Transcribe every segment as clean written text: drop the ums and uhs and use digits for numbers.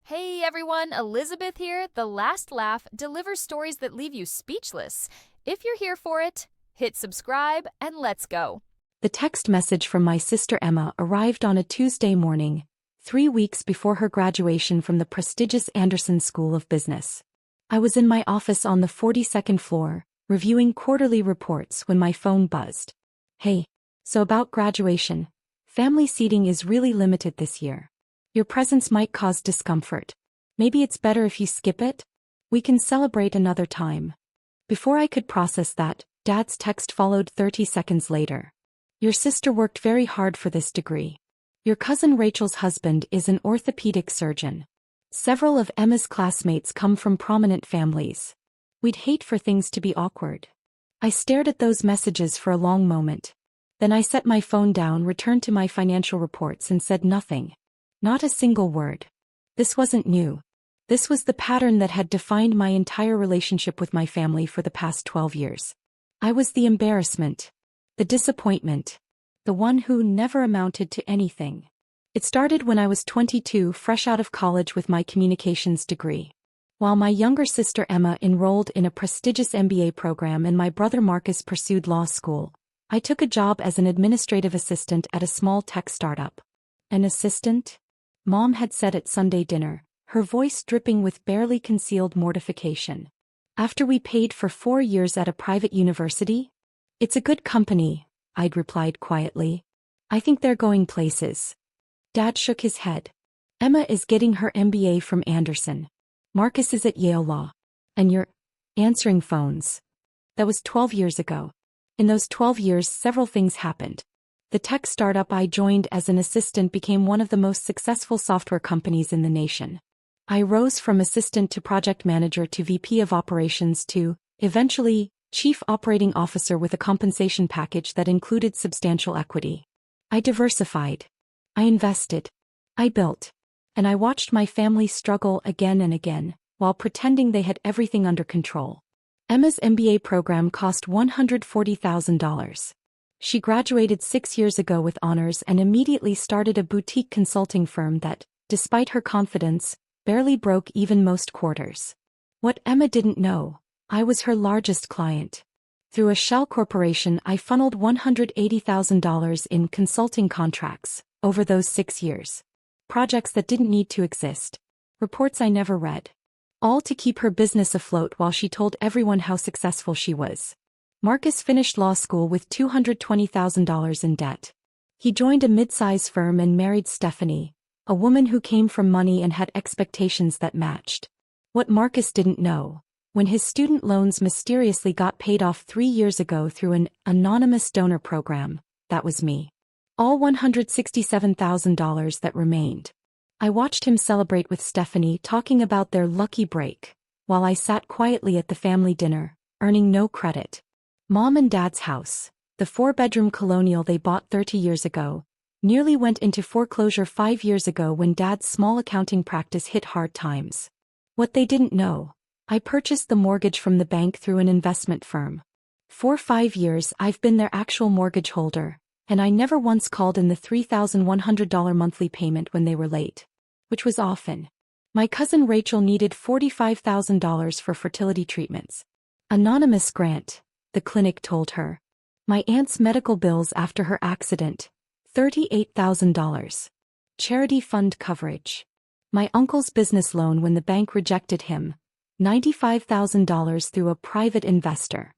Hey everyone, Elizabeth here. The Last Laugh delivers stories that leave you speechless. If you're here for it, hit subscribe and let's go. The text message from my sister Emma arrived on a Tuesday morning, 3 weeks before her graduation from the prestigious Anderson School of Business. I was in my office on the 42nd floor, reviewing quarterly reports when my phone buzzed. Hey, so about graduation, family seating is really limited this year. Your presence might cause discomfort. Maybe it's better if you skip it? We can celebrate another time. Before I could process that, Dad's text followed 30 seconds later. Your sister worked very hard for this degree. Your cousin Rachel's husband is an orthopedic surgeon. Several of Emma's classmates come from prominent families. We'd hate for things to be awkward. I stared at those messages for a long moment. Then I set my phone down, returned to my financial reports and said nothing. Not a single word. This wasn't new. This was the pattern that had defined my entire relationship with my family for the past 12 years. I was the embarrassment. The disappointment. The one who never amounted to anything. It started when I was 22, fresh out of college with my communications degree. While my younger sister Emma enrolled in a prestigious MBA program and my brother Marcus pursued law school, I took a job as an administrative assistant at a small tech startup. An assistant? Mom had said at Sunday dinner, her voice dripping with barely concealed mortification. After we paid for 4 years at a private university? It's a good company, I'd replied quietly. I think they're going places. Dad shook his head. Emma is getting her MBA from Anderson. Marcus is at Yale Law. And you're answering phones. That was 12 years ago. In those 12 years, several things happened. The tech startup I joined as an assistant became one of the most successful software companies in the nation. I rose from assistant to project manager to VP of operations to, eventually, chief operating officer with a compensation package that included substantial equity. I diversified. I invested. I built. And I watched my family struggle again and again, while pretending they had everything under control. Emma's MBA program cost $140,000. She graduated 6 years ago with honors and immediately started a boutique consulting firm that, despite her confidence, barely broke even most quarters. What Emma didn't know, I was her largest client. Through a shell corporation, I funneled $180,000 in consulting contracts over those 6 years. Projects that didn't need to exist. Reports I never read. All to keep her business afloat while she told everyone how successful she was. Marcus finished law school with $220,000 in debt. He joined a mid-size firm and married Stephanie, a woman who came from money and had expectations that matched. What Marcus didn't know, when his student loans mysteriously got paid off 3 years ago through an anonymous donor program, that was me. All $167,000 that remained. I watched him celebrate with Stephanie, talking about their lucky break, while I sat quietly at the family dinner, earning no credit. Mom and Dad's house, the 4-bedroom colonial they bought 30 years ago, nearly went into foreclosure 5 years ago when Dad's small accounting practice hit hard times. What they didn't know, I purchased the mortgage from the bank through an investment firm. For 5 years I've been their actual mortgage holder, and I never once called in the $3,100 monthly payment when they were late. Which was often. My cousin Rachel needed $45,000 for fertility treatments. Anonymous grant, the clinic told her. My aunt's medical bills after her accident, $38,000. Charity fund coverage. My uncle's business loan when the bank rejected him, $95,000 through a private investor.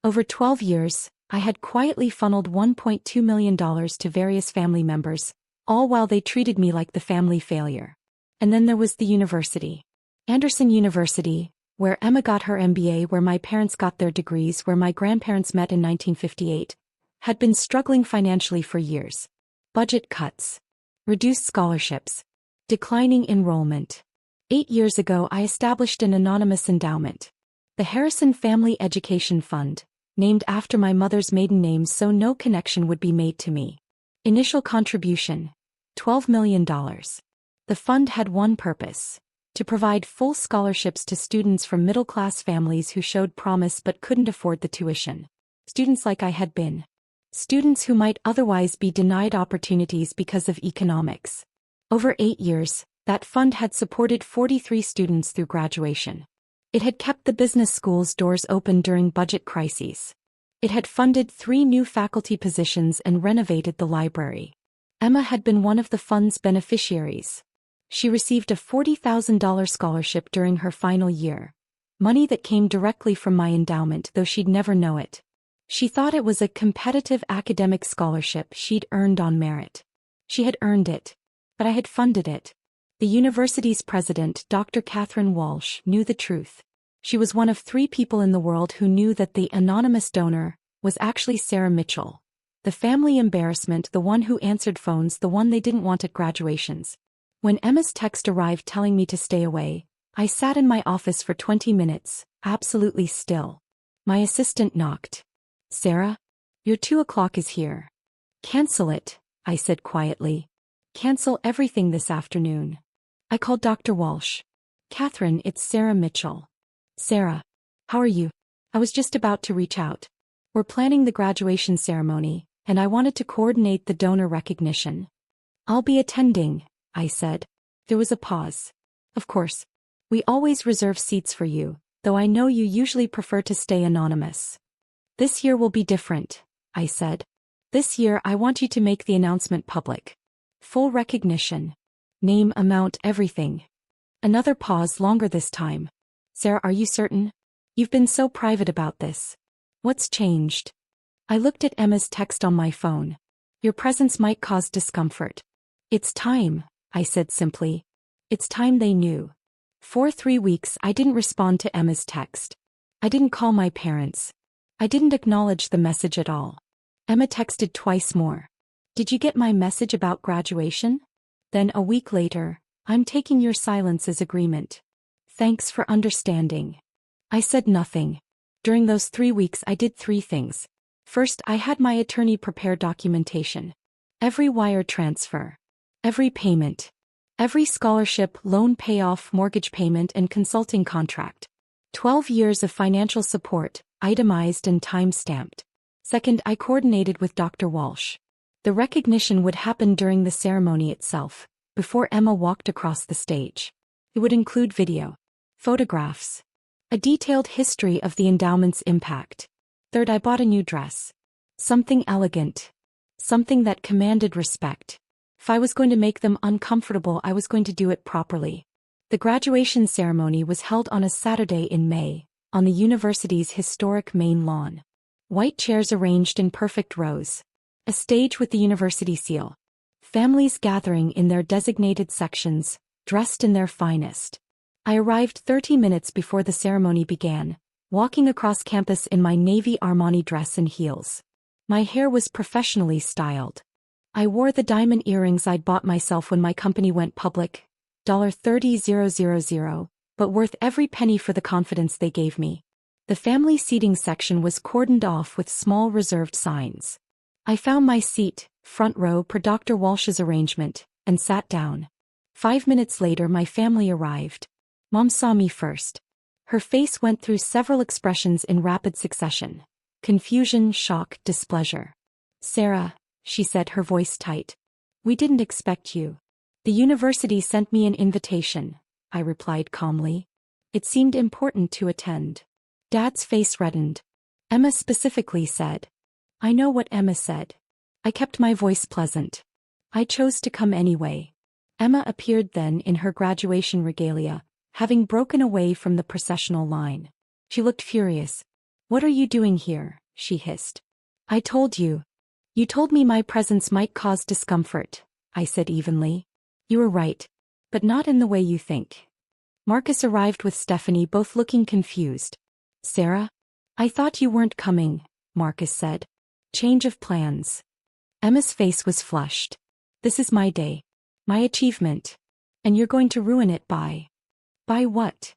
Over 12 years, I had quietly funneled $1.2 million to various family members, all while they treated me like the family failure. And then there was the university. Anderson University, where Emma got her MBA, where my parents got their degrees, where my grandparents met in 1958, had been struggling financially for years. Budget cuts. Reduced scholarships. Declining enrollment. 8 years ago I established an anonymous endowment. The Harrison Family Education Fund, named after my mother's maiden name so no connection would be made to me. Initial contribution, $12 million. The fund had one purpose: to provide full scholarships to students from middle-class families who showed promise but couldn't afford the tuition. Students like I had been. Students who might otherwise be denied opportunities because of economics. Over 8 years, That fund had supported 43 students through graduation. It had kept the business school's doors open during budget crises. It had funded 3 new faculty positions and renovated the library. Emma had been one of the fund's beneficiaries. She received a $40,000 scholarship during her final year, money that came directly from my endowment, though she'd never know it. She thought it was a competitive academic scholarship she'd earned on merit. She had earned it, but I had funded it. The university's president, Dr. Catherine Walsh, knew the truth. She was one of 3 people in the world who knew that the anonymous donor was actually Sarah Mitchell. The family embarrassment, the one who answered phones, the one they didn't want at graduations. When Emma's text arrived telling me to stay away, I sat in my office for 20 minutes, absolutely still. My assistant knocked. "Sarah? Your 2 o'clock is here." "Cancel it," I said quietly. "Cancel everything this afternoon." I called Dr. Walsh. "Catherine, it's Sarah Mitchell." "Sarah. How are you? I was just about to reach out. We're planning the graduation ceremony, and I wanted to coordinate the donor recognition." "I'll be attending," I said. There was a pause. "Of course. We always reserve seats for you, though I know you usually prefer to stay anonymous." "This year will be different," I said. "This year I want you to make the announcement public. Full recognition. Name, amount, everything." Another pause, longer this time. "Sarah, are you certain? You've been so private about this. What's changed?" I looked at Emma's text on my phone. "Your presence might cause discomfort." "It's time," I said simply. "It's time they knew." For 3 weeks I didn't respond to Emma's text. I didn't call my parents. I didn't acknowledge the message at all. Emma texted twice more. "Did you get my message about graduation?" Then a week later, "I'm taking your silence as agreement. Thanks for understanding." I said nothing. During those 3 weeks I did 3 things. First, I had my attorney prepare documentation. Every wire transfer. Every payment. Every scholarship, loan payoff, mortgage payment, and consulting contract. 12 years of financial support, itemized and time-stamped. Second, I coordinated with Dr. Walsh. The recognition would happen during the ceremony itself, before Emma walked across the stage. It would include video, photographs, a detailed history of the endowment's impact. Third, I bought a new dress. Something elegant. Something that commanded respect. If I was going to make them uncomfortable, I was going to do it properly. The graduation ceremony was held on a Saturday in May, on the university's historic main lawn. White chairs arranged in perfect rows. A stage with the university seal. Families gathering in their designated sections, dressed in their finest. I arrived 30 minutes before the ceremony began, walking across campus in my navy Armani dress and heels. My hair was professionally styled. I wore the diamond earrings I'd bought myself when my company went public, $30,000, but worth every penny for the confidence they gave me. The family seating section was cordoned off with small reserved signs. I found my seat, front row per Dr. Walsh's arrangement, and sat down. 5 minutes later my family arrived. Mom saw me first. Her face went through several expressions in rapid succession. Confusion, shock, displeasure. "Sarah," she said, her voice tight. "We didn't expect you." "The university sent me an invitation," I replied calmly. "It seemed important to attend." Dad's face reddened. "Emma specifically said." I know what Emma said. I kept my voice pleasant. "I chose to come anyway." Emma appeared then in her graduation regalia, having broken away from the processional line. She looked furious. "What are you doing here?" she hissed. "I told you. You told me my presence might cause discomfort," I said evenly. "You were right. But not in the way you think." Marcus arrived with Stephanie, both looking confused. "Sarah? I thought you weren't coming," Marcus said. "Change of plans." Emma's face was flushed. "This is my day. My achievement. And you're going to ruin it by... By what?"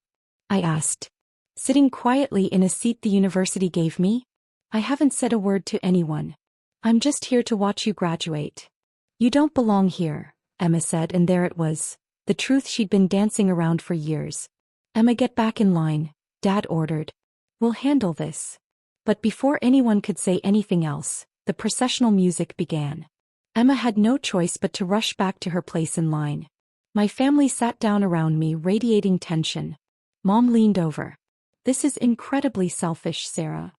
I asked. "Sitting quietly in a seat the university gave me? I haven't said a word to anyone. I'm just here to watch you graduate." "You don't belong here," Emma said, and there it was. The truth she'd been dancing around for years. "Emma, get back in line," Dad ordered. "We'll handle this." But before anyone could say anything else, the processional music began. Emma had no choice but to rush back to her place in line. My family sat down around me, radiating tension. Mom leaned over. "This is incredibly selfish, Sarah."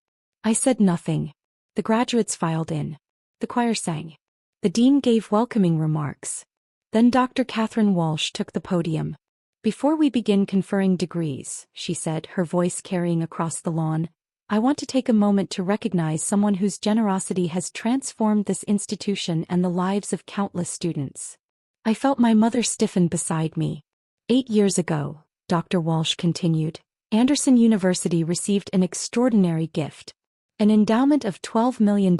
I said nothing. The graduates filed in. The choir sang. The dean gave welcoming remarks. Then Dr. Catherine Walsh took the podium. "Before we begin conferring degrees," she said, her voice carrying across the lawn, "I want to take a moment to recognize someone whose generosity has transformed this institution and the lives of countless students." I felt my mother stiffen beside me. 8 years ago, Dr. Walsh continued, Anderson University received an extraordinary gift. An endowment of $12 million,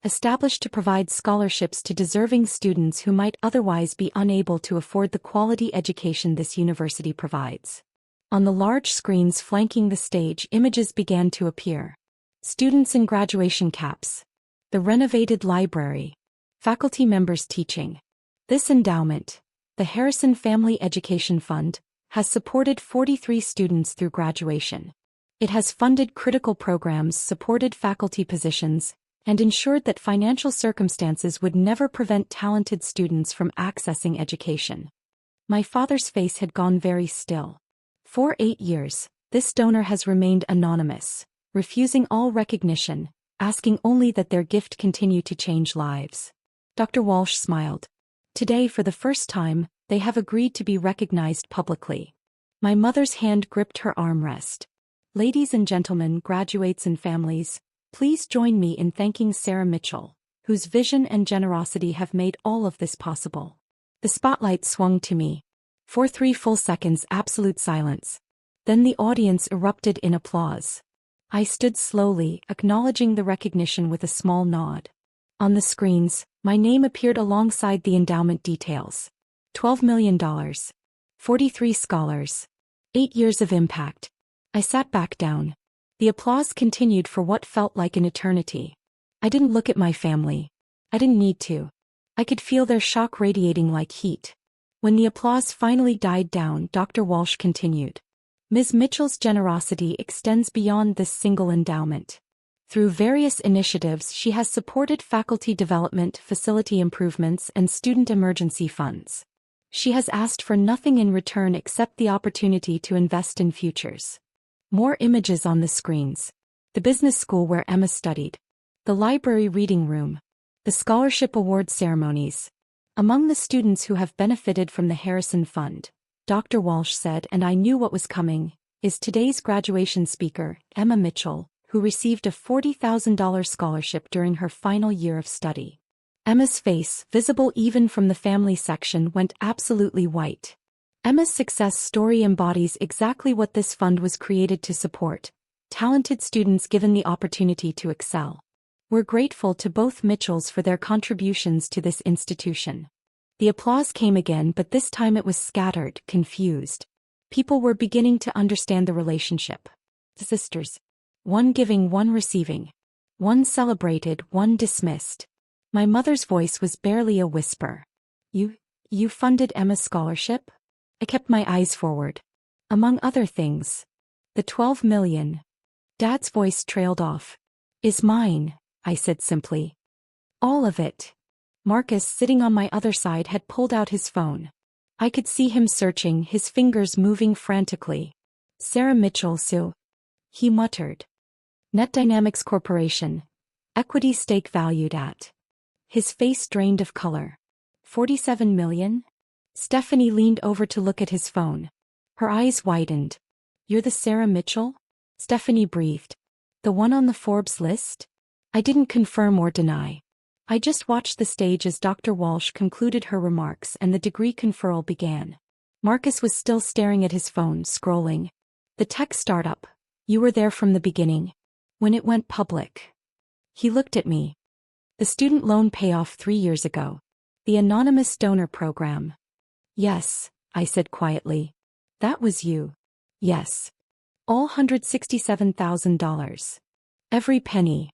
established to provide scholarships to deserving students who might otherwise be unable to afford the quality education this university provides. On the large screens flanking the stage, images began to appear. Students in graduation caps. The renovated library. Faculty members teaching. This endowment, the Harrison Family Education Fund, has supported 43 students through graduation. It has funded critical programs, supported faculty positions, and ensured that financial circumstances would never prevent talented students from accessing education. My father's face had gone very still. For 8 years, this donor has remained anonymous, refusing all recognition, asking only that their gift continue to change lives. Dr. Walsh smiled. Today, for the first time, they have agreed to be recognized publicly. My mother's hand gripped her armrest. "Ladies and gentlemen, graduates and families, please join me in thanking Sarah Mitchell, whose vision and generosity have made all of this possible." The spotlight swung to me. For 3 full seconds, absolute silence. Then the audience erupted in applause. I stood slowly, acknowledging the recognition with a small nod. On the screens, my name appeared alongside the endowment details. $12 million. 43 scholars. 8 years of impact. I sat back down. The applause continued for what felt like an eternity. I didn't look at my family. I didn't need to. I could feel their shock radiating like heat. When the applause finally died down, Dr. Walsh continued. Ms. Mitchell's generosity extends beyond this single endowment. Through various initiatives, she has supported faculty development, facility improvements, and student emergency funds. She has asked for nothing in return except the opportunity to invest in futures. More images on the screens. The business school where Emma studied. The library reading room. The scholarship award ceremonies. Among the students who have benefited from the Harrison Fund, Dr. Walsh said, and I knew what was coming, is today's graduation speaker, Emma Mitchell, who received a $40,000 scholarship during her final year of study. Emma's face, visible even from the family section, went absolutely white. Emma's success story embodies exactly what this fund was created to support: talented students given the opportunity to excel. We're grateful to both Mitchells for their contributions to this institution. The applause came again, but this time it was scattered, confused. People were beginning to understand the relationship. Sisters. One giving, one receiving. One celebrated, one dismissed. My mother's voice was barely a whisper. You funded Emma's scholarship?" I kept my eyes forward. "Among other things. The $12 million. Dad's voice trailed off. "Is mine," I said simply. "All of it." Marcus, sitting on my other side, had pulled out his phone. I could see him searching, his fingers moving frantically. "Sarah Mitchell, so," he muttered. "Net Dynamics Corporation. Equity stake valued at." His face drained of color. $47 million? Stephanie leaned over to look at his phone. Her eyes widened. "You're the Sarah Mitchell?" Stephanie breathed. "The one on the Forbes list?" I didn't confirm or deny. I just watched the stage as Dr. Walsh concluded her remarks and the degree conferral began. Marcus was still staring at his phone, scrolling. "The tech startup. You were there from the beginning. When it went public." He looked at me. "The student loan payoff 3 years ago. The anonymous donor program." "Yes," I said quietly. "That was you." "Yes. All $167,000. Every penny."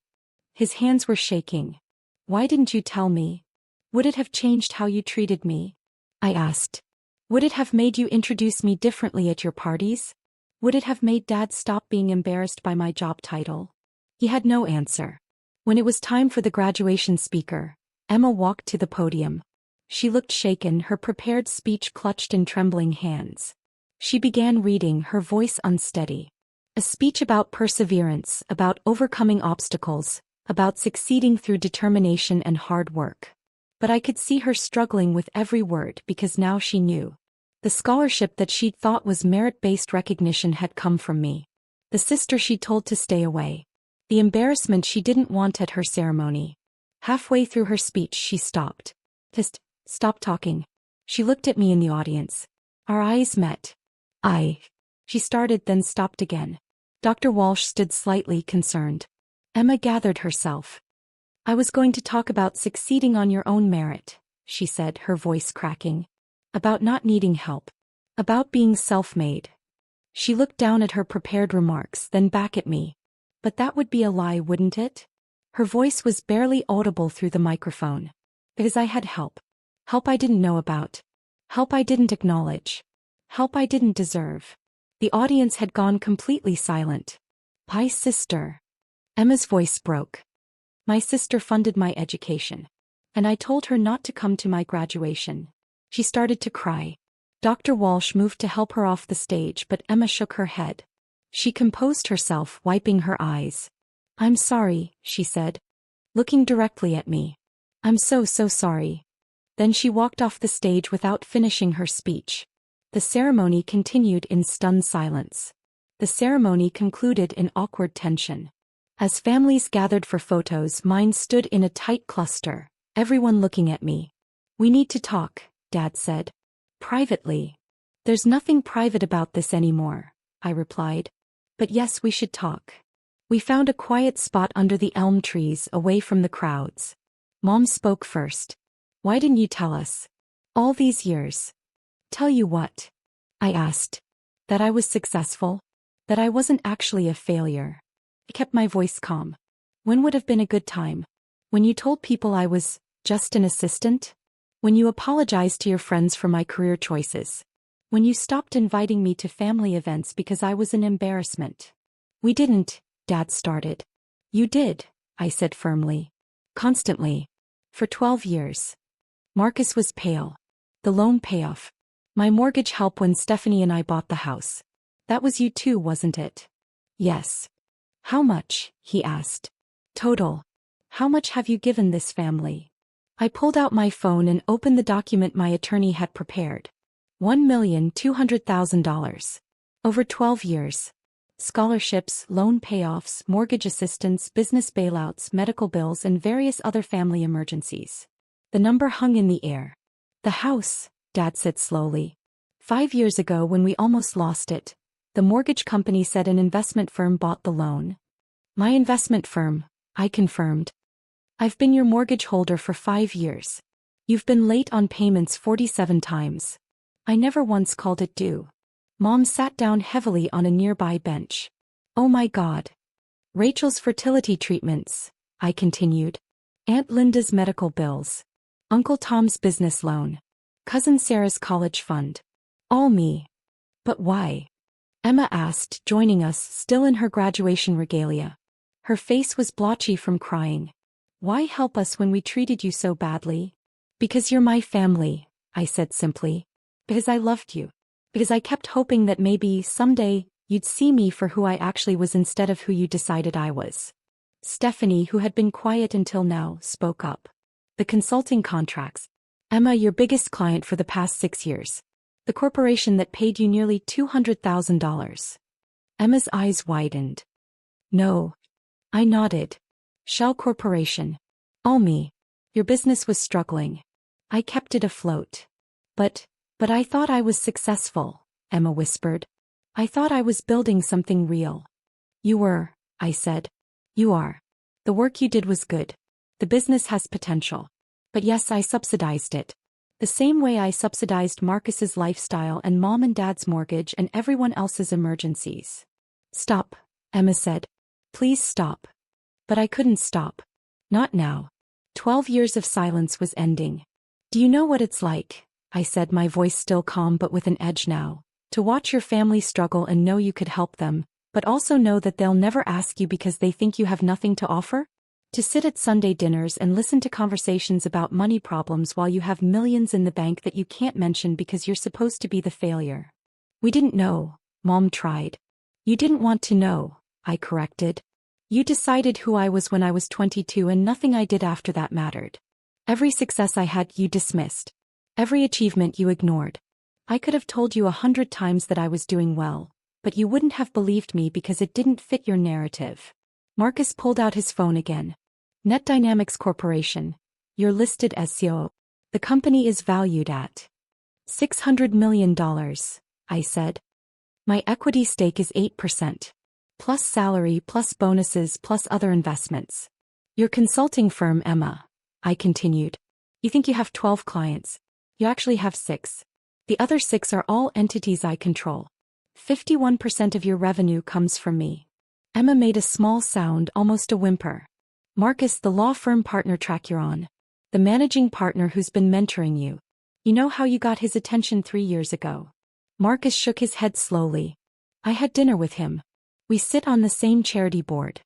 His hands were shaking. "Why didn't you tell me? Would it have changed how you treated me?" I asked. "Would it have made you introduce me differently at your parties? Would it have made Dad stop being embarrassed by my job title?" He had no answer. When it was time for the graduation speaker, Emma walked to the podium. She looked shaken, her prepared speech clutched in trembling hands. She began reading, her voice unsteady. A speech about perseverance, about overcoming obstacles, about succeeding through determination and hard work. But I could see her struggling with every word because now she knew. The scholarship that she'd thought was merit-based recognition had come from me. The sister she'd told to stay away. The embarrassment she didn't want at her ceremony. Halfway through her speech she stopped. Just stop talking. She looked at me in the audience. Our eyes met. She started then stopped again. Dr. Walsh stood slightly concerned. Emma gathered herself. I was going to talk about succeeding on your own merit, she said, her voice cracking. About not needing help. About being self-made. She looked down at her prepared remarks, then back at me. But that would be a lie, wouldn't it? Her voice was barely audible through the microphone. Because I had help. Help I didn't know about. Help I didn't acknowledge. Help I didn't deserve. The audience had gone completely silent. My sister. Emma's voice broke. My sister funded my education. And I told her not to come to my graduation. She started to cry. Dr. Walsh moved to help her off the stage, but Emma shook her head. She composed herself, wiping her eyes. I'm sorry, she said, looking directly at me. I'm so sorry. Then she walked off the stage without finishing her speech. The ceremony continued in stunned silence. The ceremony concluded in awkward tension. As families gathered for photos, mine stood in a tight cluster, everyone looking at me. We need to talk, Dad said. Privately. There's nothing private about this anymore, I replied. But yes, we should talk. We found a quiet spot under the elm trees, away from the crowds. Mom spoke first. Why didn't you tell us? All these years. Tell you what? I asked. That I was successful? That I wasn't actually a failure? I kept my voice calm. When would have been a good time? When you told people I was just an assistant? When you apologized to your friends for my career choices? When you stopped inviting me to family events because I was an embarrassment? We didn't, Dad started. You did, I said firmly. Constantly. For 12 years. Marcus was pale. The loan payoff. My mortgage help when Stephanie and I bought the house. That was you too, wasn't it? Yes. How much? He asked. Total. How much have you given this family? I pulled out my phone and opened the document my attorney had prepared. $1,200,000. Over 12 years. Scholarships, loan payoffs, mortgage assistance, business bailouts, medical bills, and various other family emergencies. The number hung in the air. The house, Dad said slowly. 5 years ago, when we almost lost it, the mortgage company said an investment firm bought the loan. My investment firm, I confirmed. I've been your mortgage holder for 5 years. You've been late on payments 47 times. I never once called it due. Mom sat down heavily on a nearby bench. Oh my God. Rachel's fertility treatments, I continued. Aunt Linda's medical bills. Uncle Tom's business loan. Cousin Sarah's college fund. All me. But why? Emma asked, joining us, still in her graduation regalia. Her face was blotchy from crying. Why help us when we treated you so badly? Because you're my family, I said simply. Because I loved you. Because I kept hoping that maybe, someday, you'd see me for who I actually was instead of who you decided I was. Stephanie, who had been quiet until now, spoke up. The consulting contracts. Emma, your biggest client for the past 6 years. The corporation that paid you nearly $200,000. Emma's eyes widened. No. I nodded. Shell Corporation. All me. Your business was struggling. I kept it afloat. But I thought I was successful, Emma whispered. I thought I was building something real. You were, I said. You are. The work you did was good. The business has potential. But yes, I subsidized it. The same way I subsidized Marcus's lifestyle and Mom and Dad's mortgage and everyone else's emergencies. Stop, Emma said. Please stop. But I couldn't stop. Not now. 12 years of silence was ending. Do you know what it's like? I said, my voice still calm but with an edge now. To watch your family struggle and know you could help them, but also know that they'll never ask you because they think you have nothing to offer? To sit at Sunday dinners and listen to conversations about money problems while you have millions in the bank that you can't mention because you're supposed to be the failure. We didn't know, Mom tried. You didn't want to know, I corrected. You decided who I was when I was 22 and nothing I did after that mattered. Every success I had you dismissed. Every achievement you ignored. I could have told you 100 times that I was doing well, but you wouldn't have believed me because it didn't fit your narrative. Marcus pulled out his phone again. Net Dynamics Corporation. You're listed as CEO. The company is valued at $600 million, I said. My equity stake is 8%. Plus salary, plus bonuses, plus other investments. Your consulting firm, Emma, I continued. You think you have 12 clients. You actually have 6. The other 6 are all entities I control. 51% of your revenue comes from me. Emma made a small sound, almost a whimper. Marcus, the law firm partner track you're on. The managing partner who's been mentoring you. You know how you got his attention 3 years ago. Marcus shook his head slowly. I had dinner with him. We sit on the same charity board.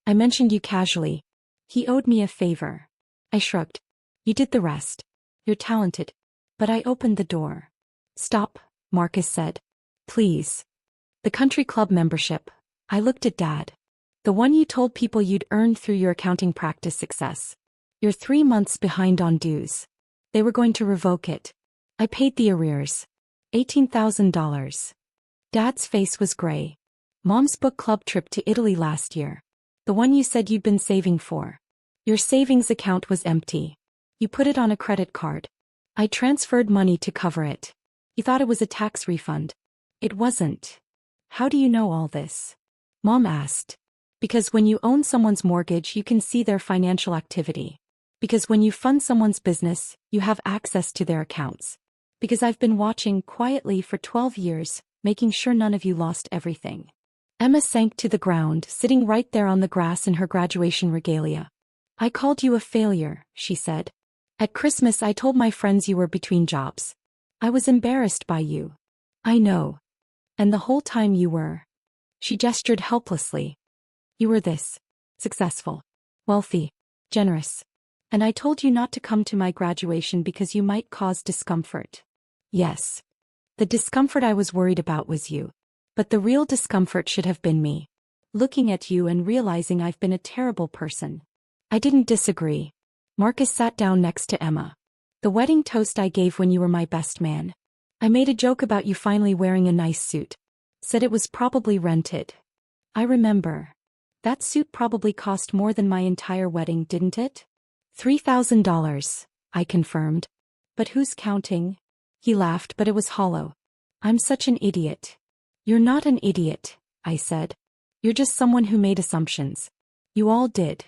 I mentioned you casually. He owed me a favor. I shrugged. You did the rest. You're talented. But I opened the door. Stop, Marcus said. Please. The country club membership. I looked at Dad. The one you told people you'd earned through your accounting practice success. You're 3 months behind on dues. They were going to revoke it. I paid the arrears. $18,000. Dad's face was gray. Mom's book club trip to Italy last year. The one you said you'd been saving for. Your savings account was empty. You put it on a credit card. I transferred money to cover it. You thought it was a tax refund. It wasn't. How do you know all this? Mom asked. Because when you own someone's mortgage, you can see their financial activity. Because when you fund someone's business, you have access to their accounts. Because I've been watching quietly for 12 years, making sure none of you lost everything. Emma sank to the ground, sitting right there on the grass in her graduation regalia. I called you a failure, she said. At Christmas I told my friends you were between jobs. I was embarrassed by you. I know. And the whole time you were. She gestured helplessly. You were this. Successful. Wealthy. Generous. And I told you not to come to my graduation because you might cause discomfort. Yes. The discomfort I was worried about was you. But the real discomfort should have been me. Looking at you and realizing I've been a terrible person. I didn't disagree. Marcus sat down next to Emma. The wedding toast I gave when you were my best man. I made a joke about you finally wearing a nice suit. Said it was probably rented. I remember. That suit probably cost more than my entire wedding, didn't it? $3,000, I confirmed. But who's counting? He laughed, but it was hollow. I'm such an idiot. You're not an idiot, I said. You're just someone who made assumptions. You all did.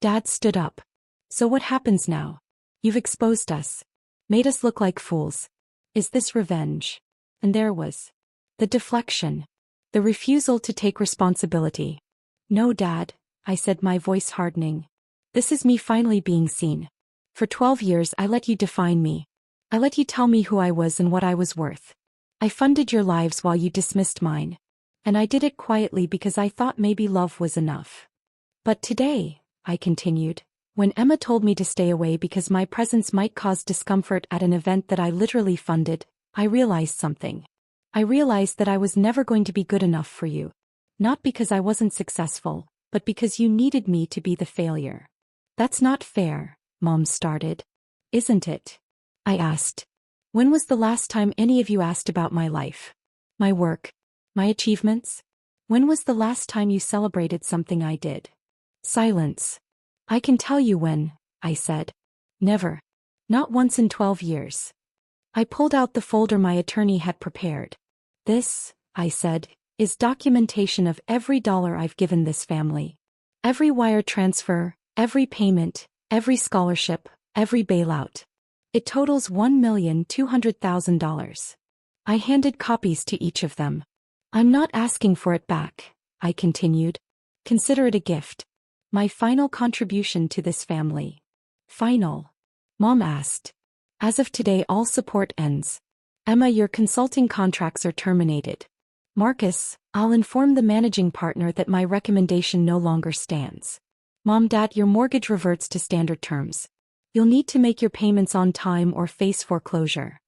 Dad stood up. So what happens now? You've exposed us. Made us look like fools. Is this revenge? And there was the deflection. The refusal to take responsibility. No, Dad, I said, my voice hardening. This is me finally being seen. For 12 years I let you define me. I let you tell me who I was and what I was worth. I funded your lives while you dismissed mine. And I did it quietly because I thought maybe love was enough. But today, I continued, when Emma told me to stay away because my presence might cause discomfort at an event that I literally funded, I realized something. I realized that I was never going to be good enough for you. Not because I wasn't successful, but because you needed me to be the failure. That's not fair, Mom started. Isn't it? I asked. When was the last time any of you asked about my life? My work? My achievements? When was the last time you celebrated something I did? Silence. I can tell you when, I said. Never. Not once in 12 years. I pulled out the folder my attorney had prepared. This, I said, is documentation of every dollar I've given this family. Every wire transfer, every payment, every scholarship, every bailout. It totals $1,200,000. I handed copies to each of them. I'm not asking for it back, I continued. Consider it a gift. My final contribution to this family. Final? Mom asked. As of today, all support ends. Emma, your consulting contracts are terminated. Marcus, I'll inform the managing partner that my recommendation no longer stands. Mom, Dad, your mortgage reverts to standard terms. You'll need to make your payments on time or face foreclosure.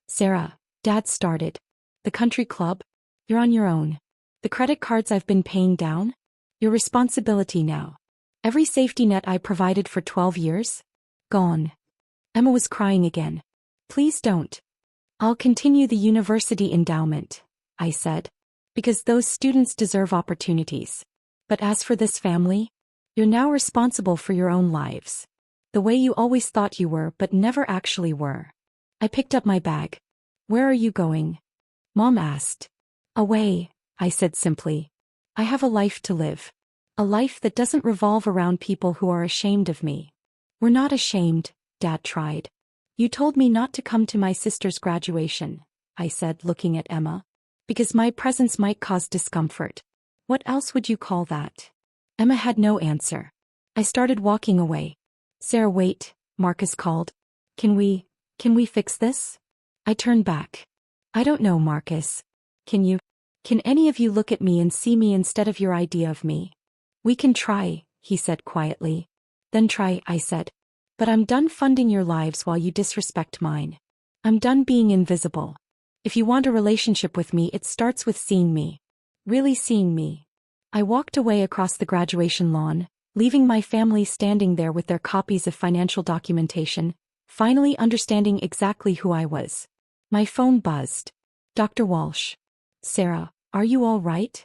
Sarah, Dad started. The country club? You're on your own. The credit cards I've been paying down? Your responsibility now. Every safety net I provided for 12 years? Gone. Emma was crying again. Please don't. I'll continue the university endowment, I said. Because those students deserve opportunities. But as for this family, you're now responsible for your own lives. The way you always thought you were but never actually were. I picked up my bag. Where are you going? Mom asked. Away, I said simply. I have a life to live. A life that doesn't revolve around people who are ashamed of me. We're not ashamed, Dad tried. You told me not to come to my sister's graduation, I said, looking at Emma. Because my presence might cause discomfort. What else would you call that? Emma had no answer. I started walking away. Sarah, wait, Marcus called. Can we fix this? I turned back. I don't know, Marcus. Can any of you look at me and see me instead of your idea of me? We can try, he said quietly. Then try, I said. But I'm done funding your lives while you disrespect mine. I'm done being invisible. If you want a relationship with me, it starts with seeing me. Really seeing me. I walked away across the graduation lawn, leaving my family standing there with their copies of financial documentation, finally understanding exactly who I was. My phone buzzed. Dr. Walsh. Sarah, are you all right?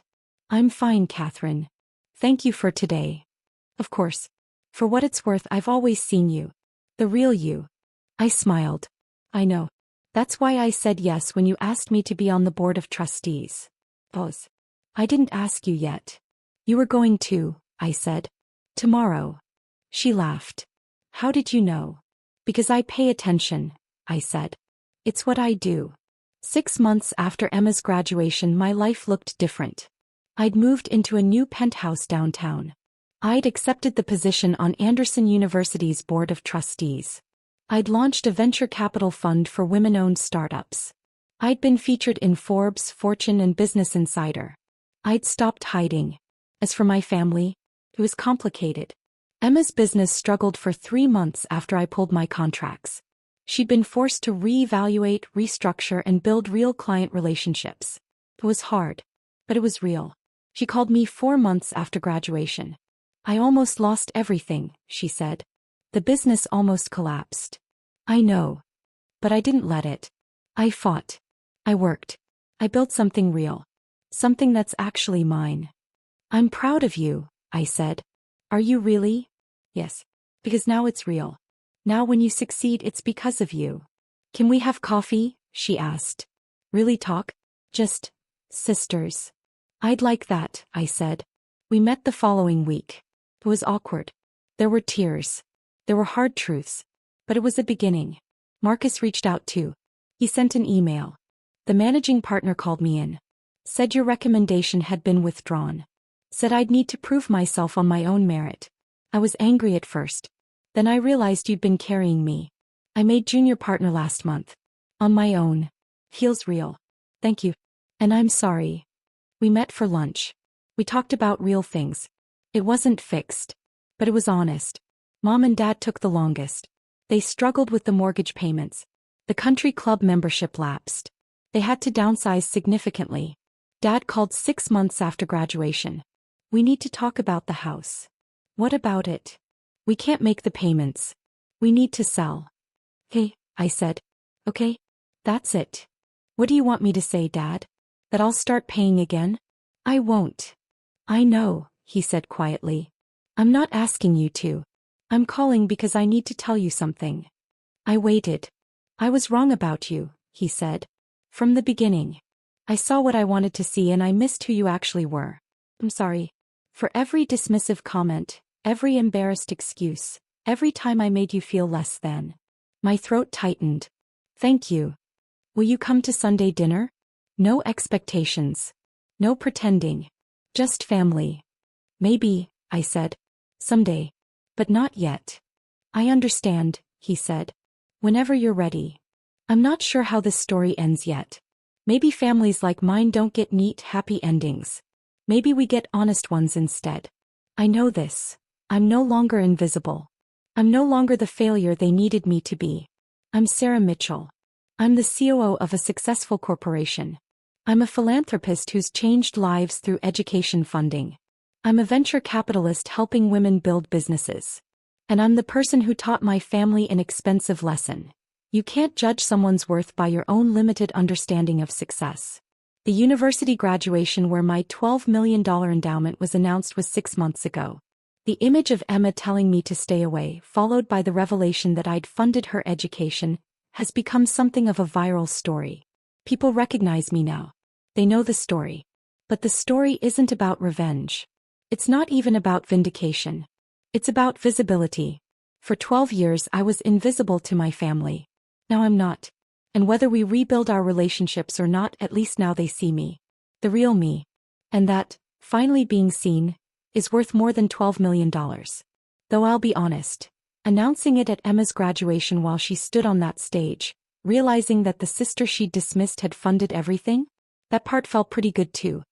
I'm fine, Catherine. Thank you for today. Of course. For what it's worth, I've always seen you. The real you. I smiled. I know. That's why I said yes when you asked me to be on the board of trustees. Pause. I didn't ask you yet. You were going to, I said. Tomorrow. She laughed. How did you know? Because I pay attention, I said. It's what I do. 6 months after Emma's graduation, my life looked different. I'd moved into a new penthouse downtown. I'd accepted the position on Anderson University's Board of Trustees. I'd launched a venture capital fund for women-owned startups. I'd been featured in Forbes, Fortune, and Business Insider. I'd stopped hiding. As for my family, it was complicated. Emma's business struggled for 3 months after I pulled my contracts. She'd been forced to reevaluate, restructure, and build real client relationships. It was hard, but it was real. She called me 4 months after graduation. I almost lost everything, she said. The business almost collapsed. I know. But I didn't let it. I fought. I worked. I built something real. Something that's actually mine. I'm proud of you, I said. Are you really? Yes. Because now it's real. Now when you succeed, it's because of you. Can we have coffee? She asked. Really talk? Just sisters. I'd like that, I said. We met the following week. It was awkward. There were tears. There were hard truths. But it was a beginning. Marcus reached out too. He sent an email. The managing partner called me in. Said your recommendation had been withdrawn. Said I'd need to prove myself on my own merit. I was angry at first. Then I realized you'd been carrying me. I made junior partner last month. On my own. Feels real. Thank you. And I'm sorry. We met for lunch. We talked about real things. It wasn't fixed. But it was honest. Mom and Dad took the longest. They struggled with the mortgage payments. The country club membership lapsed. They had to downsize significantly. Dad called 6 months after graduation. We need to talk about the house. What about it? We can't make the payments. We need to sell. Hey, I said. Okay. That's it. What do you want me to say, Dad? That I'll start paying again? I won't. I know, he said quietly. I'm not asking you to. I'm calling because I need to tell you something. I waited. I was wrong about you, he said. From the beginning. I saw what I wanted to see and I missed who you actually were. I'm sorry. For every dismissive comment, every embarrassed excuse, every time I made you feel less than. My throat tightened. Thank you. Will you come to Sunday dinner? No expectations. No pretending. Just family. Maybe, I said. Someday. But not yet. I understand, he said. Whenever you're ready. I'm not sure how this story ends yet. Maybe families like mine don't get neat, happy endings. Maybe we get honest ones instead. I know this. I'm no longer invisible. I'm no longer the failure they needed me to be. I'm Sarah Mitchell. I'm the COO of a successful corporation. I'm a philanthropist who's changed lives through education funding. I'm a venture capitalist helping women build businesses. And I'm the person who taught my family an expensive lesson. You can't judge someone's worth by your own limited understanding of success. The university graduation where my $12 million endowment was announced was 6 months ago. The image of Emma telling me to stay away, followed by the revelation that I'd funded her education, has become something of a viral story. People recognize me now. They know the story. But the story isn't about revenge. It's not even about vindication. It's about visibility. For 12 years I was invisible to my family. Now I'm not. And whether we rebuild our relationships or not, at least now they see me. The real me. And that, finally being seen, is worth more than $12 million. Though I'll be honest, announcing it at Emma's graduation while she stood on that stage, realizing that the sister she'd dismissed had funded everything, that part felt pretty good too.